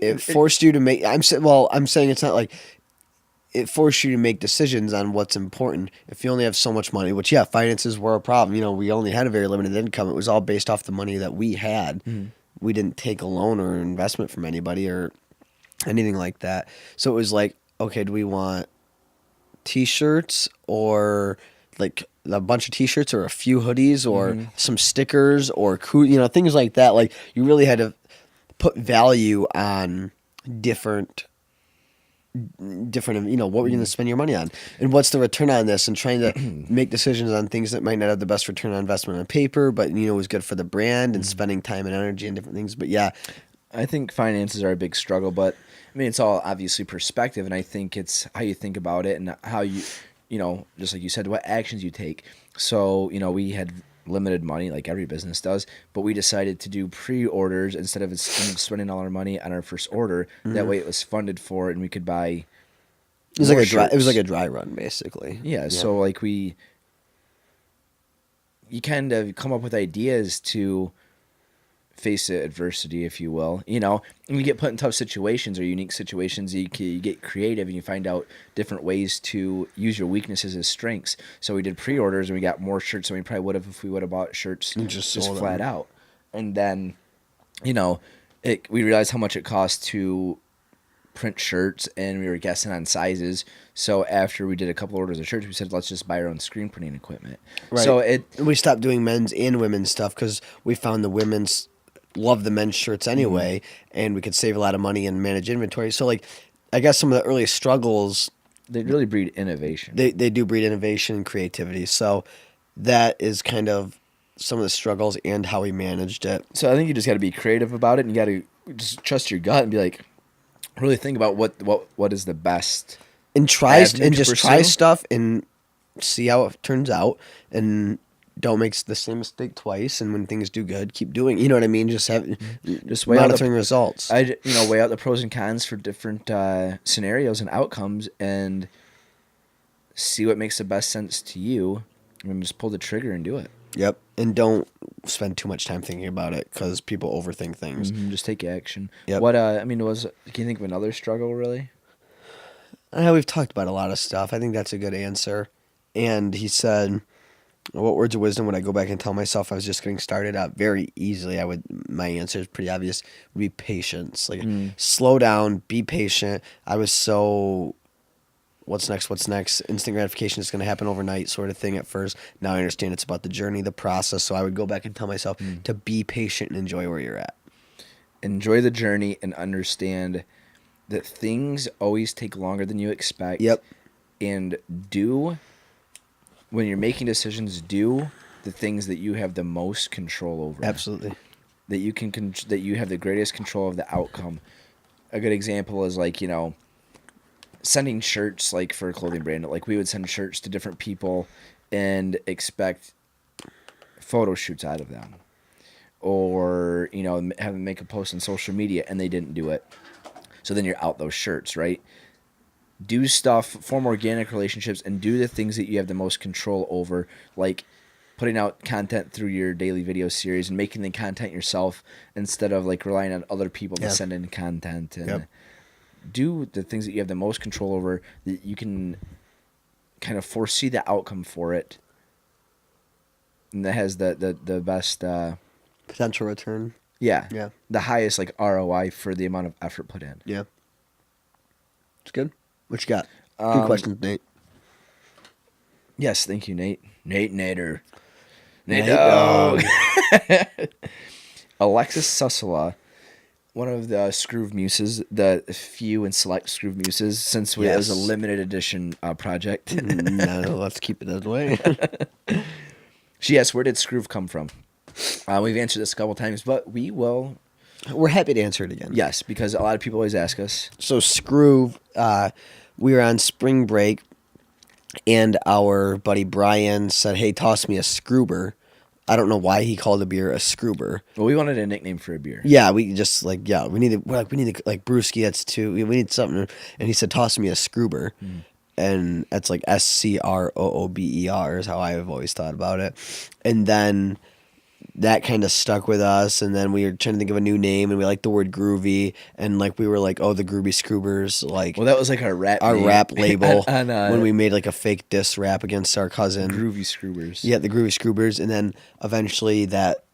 it forced you to make. I'm saying it's not like it forced you to make decisions on what's important. If you only have so much money, which finances were a problem. You know, we only had a very limited income. It was all based off the money that we had. Mm-hmm. We didn't take a loan or an investment from anybody or anything like that. So it was like, okay, do we want T-shirts or like a bunch of T-shirts or a few hoodies or some stickers or things like that. Like you really had to put value on different what were you going to spend your money on and what's the return on this, and trying to make decisions on things that might not have the best return on investment on paper, but was good for the brand and spending time and energy and different things. But yeah, I think finances are a big struggle, but I mean, it's all obviously perspective, and I think it's how you think about it and how you just like you said, what actions you take. So, we had limited money like every business does, but we decided to do pre-orders instead of spending all our money on our first order. That way it was funded for it and we could buy it was like a dry run basically. Yeah. So like you kind of come up with ideas to face the adversity, if you will, and you get put in tough situations or unique situations. You get creative and you find out different ways to use your weaknesses as strengths. So we did pre-orders and we got more shirts than we probably would have if we would have bought shirts just flat out. And then, we realized how much it cost to print shirts, and we were guessing on sizes. So after we did a couple orders of shirts, we said, let's just buy our own screen printing equipment. Right. So we stopped doing men's and women's stuff because we found the women's love the men's shirts anyway, and we could save a lot of money and manage inventory. So like, I guess some of the early struggles, they really breed innovation. They do breed innovation and creativity. So that is kind of some of the struggles and how we managed it. So I think you just got to be creative about it, and you got to just trust your gut and be like, really think about what is the best, and try stuff and see how it turns out, and don't make the same mistake twice. And when things do good, keep doing. You know what I mean? Just weigh monitoring results. Weigh out the pros and cons for different scenarios and outcomes, and see what makes the best sense to you, and just pull the trigger and do it. Yep. And don't spend too much time thinking about it because people overthink things. Just take action. Yep. What I mean was, can you think of another struggle really? We've talked about a lot of stuff. I think that's a good answer. And he said, what words of wisdom would I go back and tell myself I was just getting started out? Very easily, my answer is pretty obvious, would be patience. Like, slow down, be patient. I was so, what's next? Instant gratification is going to happen overnight sort of thing at first. Now I understand it's about the journey, the process. So I would go back and tell myself to be patient and enjoy where you're at. Enjoy the journey and understand that things always take longer than you expect. Yep. And when you're making decisions, do the things that you have the most control over. Absolutely. That you have the greatest control of the outcome. A good example is like, sending shirts like for a clothing brand. Like we would send shirts to different people and expect photo shoots out of them. Or, have them make a post on social media and they didn't do it. So then you're out those shirts, right? Do stuff, form organic relationships, and do the things that you have the most control over, like putting out content through your daily video series and making the content yourself instead of like relying on other people to send in content. And do the things that you have the most control over that you can kind of foresee the outcome for it. And that has the best potential return. Yeah. The highest like ROI for the amount of effort put in. Yeah. It's good. What you got? Good questions, Nate. Yes, thank you, Nate. Nate Nader. Nate Dog. Alexis Susela, one of the Skroove muses, the few and select Skroove muses, since it was a limited edition project. No, let's keep it that way. She asked, where did Skroove come from? We've answered this a couple times, but we will. We're happy to answer it again. Yes, because a lot of people always ask us. So Skroove, we were on spring break, and our buddy Brian said, "Hey, toss me a Skruber." I don't know why he called a beer a Skruber. Well, we wanted a nickname for a beer. Yeah, we just we need brewski. That's too. We need something. And he said, "Toss me a Skruber," and that's like Scroober is how I've always thought about it. And then that kind of stuck with us, and then we were trying to think of a new name, and we liked the word groovy, and like we were like, oh, the Groovy Scroobers, like well, that was like our rap label on, when we made like a fake diss rap against our cousin. Groovy Scroobers. Yeah, the Groovy Scroobers, and then eventually that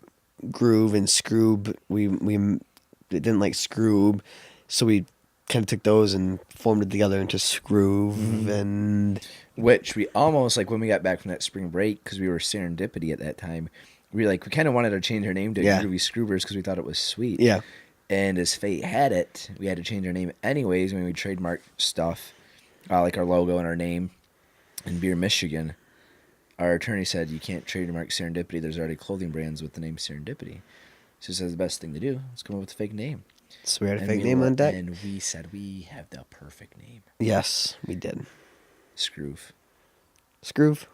groove and Skroove, we didn't like Skroove, so we kind of took those and formed it together into Skroove, and which we almost like when we got back from that spring break because we were serendipity at that time. We kind of wanted to change our name to Groovy Scroobers because we thought it was sweet. Yeah. And as fate had it, we had to change our name anyways when we trademarked stuff, like our logo and our name in Beer, Michigan. Our attorney said you can't trademark Serendipity. There's already clothing brands with the name Serendipity. So he says the best thing to do is come up with a fake name. So we had a fake name on deck. And we said we have the perfect name. Yes, we did. Skroove. Skroove.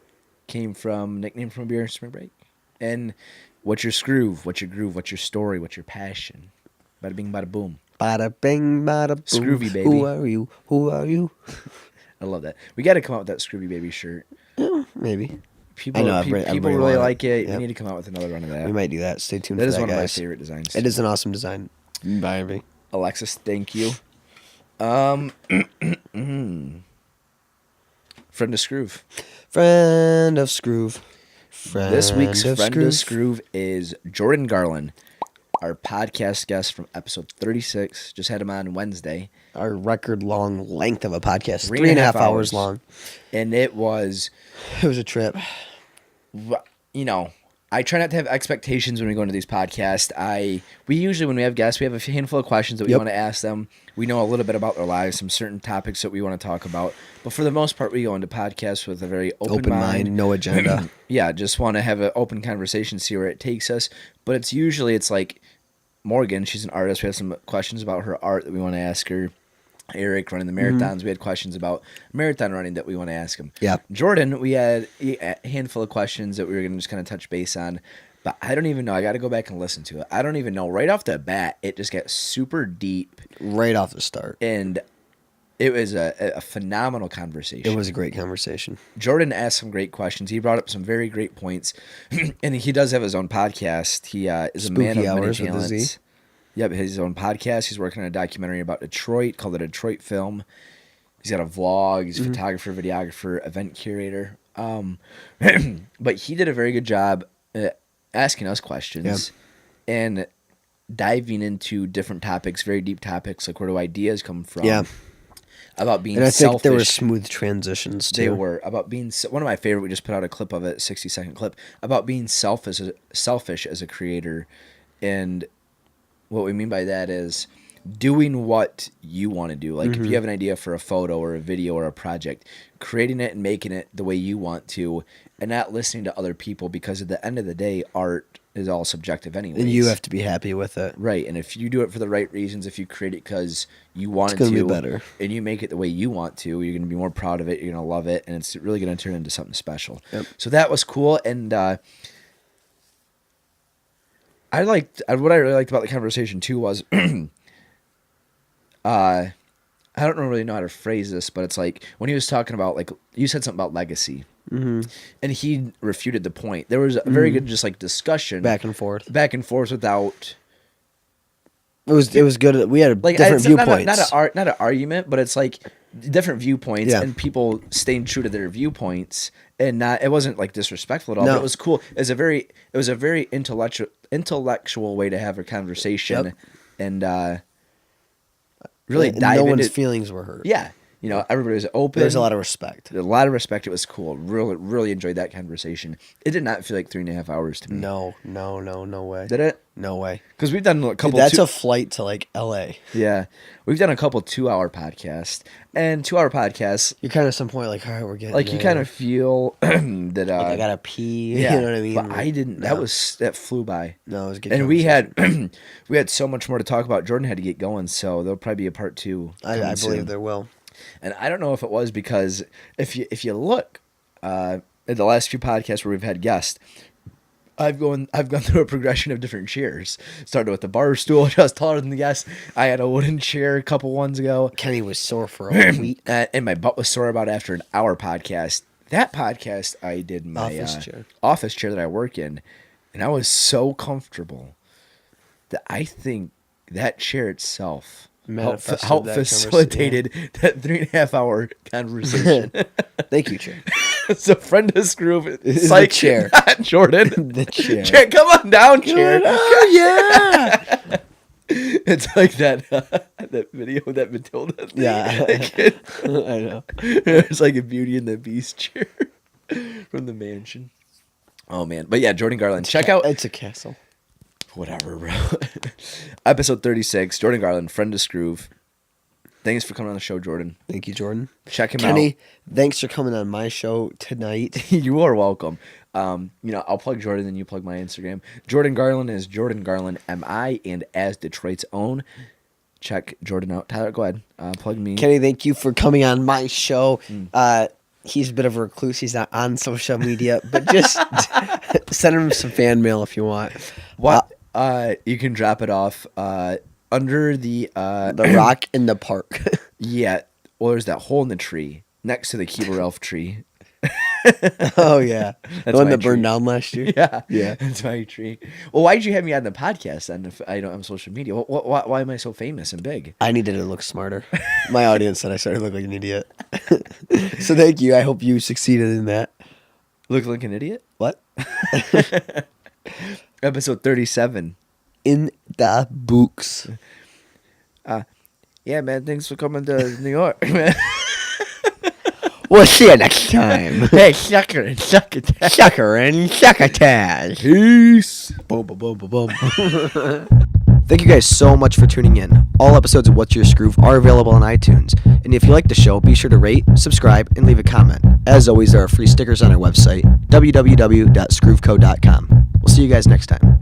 Came from nickname from a beer spring break. And what's your Skroove? What's your groove? What's your story? What's your passion? Bada bing, bada boom. Bada bing, bada boom. Skroovy, baby. Who are you? Who are you? I love that. We got to come out with that Skroovy baby shirt. Yeah, maybe. People really like it. Yep. We need to come out with another run of that. We might do that. Stay tuned for that, that is one guys. of my favorite designs. It is an awesome design. Bye, everybody. Alexis, thank you. Friend of Skroove. Friend of Skroove. This week's Friend of Skroove is Jordan Garland, our podcast guest from episode 36. Just had him on Wednesday. Our record long length of a podcast. 3.5 hours long. And it was a trip. I try not to have expectations when we go into these podcasts. We usually, when we have guests, we have a handful of questions that we want to ask them. We know a little bit about their lives, some certain topics that we want to talk about. But for the most part, we go into podcasts with a very open mind. No agenda. Yeah, just want to have an open conversation, see where it takes us. But it's like Morgan, she's an artist. We have some questions about her art that we want to ask her. Eric running the marathons. We had questions about marathon running that we want to ask him. Yeah. Jordan, we had a handful of questions that we were going to just kind of touch base on. But I don't even know. I got to go back and listen to it. I don't even know. Right off the bat, it just got super deep. Right off the start. And It was a phenomenal conversation. It was a great conversation. Jordan asked some great questions. He brought up some very great points. And he does have his own podcast. He is a man of many talents. Yep, his own podcast. He's working on a documentary about Detroit called The Detroit Film. He's got a vlog. He's a photographer, videographer, event curator. But he did a very good job asking us questions and diving into different topics, very deep topics, like where do ideas come from? Yeah. About being and I selfish. think there were smooth transitions, too. They were. About being... One of my favorite, we just put out a clip of it, 60-second clip, about being selfish as a creator. And what we mean by that is doing what you want to do. Like, if you have an idea for a photo or a video or a project, creating it and making it the way you want to, and not listening to other people, because at the end of the day, art is all subjective anyways. And you have to be happy with it. Right. And if you do it for the right reasons, if you create it because you want it it's to, gonna be better. And you make it the way you want to, you're going to be more proud of it, you're going to love it, and it's really going to turn into something special. Yep. So that was cool. And what I really liked about the conversation too was I don't really know how to phrase this, but it's like when he was talking about, like, you said something about legacy. And he refuted the point. There was a very good just like discussion Back and forth without. It was good. We had Like different it's viewpoints. Not an argument, but it's like different viewpoints, Yeah. and people staying true to their viewpoints, and not. It wasn't like disrespectful at all. No. But it was cool. It was a very intellectual way to have a conversation, Yep. and really And dive no into. one's feelings were hurt. Yeah, you know, everybody was open. There's a lot of respect. A lot of respect. It was cool. Really enjoyed that conversation. It did not feel like 3.5 hours to me. No way. Did it? No way. Because we've done a Dude, couple. that's a flight to like LA. Yeah, we've done a couple 2-hour podcasts, and 2-hour podcasts. You're kind of some point like, all right, we're getting Like you there. kind of feel that. Like, I gotta pee. Yeah, You know what I mean? But I didn't. No. That flew by. No, it was a good. And we conversation. had so much more to talk about. Jordan had to get going, so there'll probably be a part 2. I coming believe soon. there will. And I don't know if it was because if you look at the last few podcasts where we've had guests, I've gone through a progression of different chairs. Started with the bar stool, just taller than the guest. I had a wooden chair a couple ones ago. Kenny was sore for a week. And my butt was sore about after an hour podcast. That podcast I did in my office chair that I work in, and I was so comfortable that I think that chair itself helped facilitated that 3.5 hour conversation. Thank you, Chair. It's a friend of Skroove. It's the chair. Not Jordan. The chair. Chair, come on down, chair. Oh yeah. It's like that video of that Matilda thing. Yeah. Like I know. it's like a Beauty and the Beast chair from the mansion. Oh man, but yeah, Jordan Garland. Check out. It's a castle. Whatever, bro. Episode 36. Jordan Garland, friend of Skroove. Thanks for coming on the show, Jordan. Thank you, Jordan. Check him Kenny, thanks for coming on my show tonight. out. You are welcome. I'll plug Jordan and you plug my Instagram. Jordan Garland is Jordan Garland MI and as Detroit's own. Check Jordan out. Tyler, go ahead. Plug me. Kenny, thank you for coming on my show. He's a bit of a recluse. He's not on social media, but just send him some fan mail if you want. What? You can drop it off under the rock in the park. Yeah. Well, there's that hole in the tree next to the Keebler Elf tree. Oh yeah, the one my that burned tree. down last year. Yeah, that's my tree. Well, why did you have me on the podcast then if I don't have social media? Why am I so famous and big? I needed to look smarter. My audience said I started to look like an idiot. So thank you. I hope you succeeded in that. Look like an idiot? What? Episode 37. In the books. Yeah, man. Thanks for coming to New York, man. We'll see you next time. Hey, sucker and succotash. Sucker and succotash. Peace. Boom, boom, boom, boom, boom. Thank you guys so much for tuning in. All episodes of What's Your Skroove are available on iTunes. And if you like the show, be sure to rate, subscribe, and leave a comment. As always, there are free stickers on our website, www.skroovco.com. We'll see you guys next time.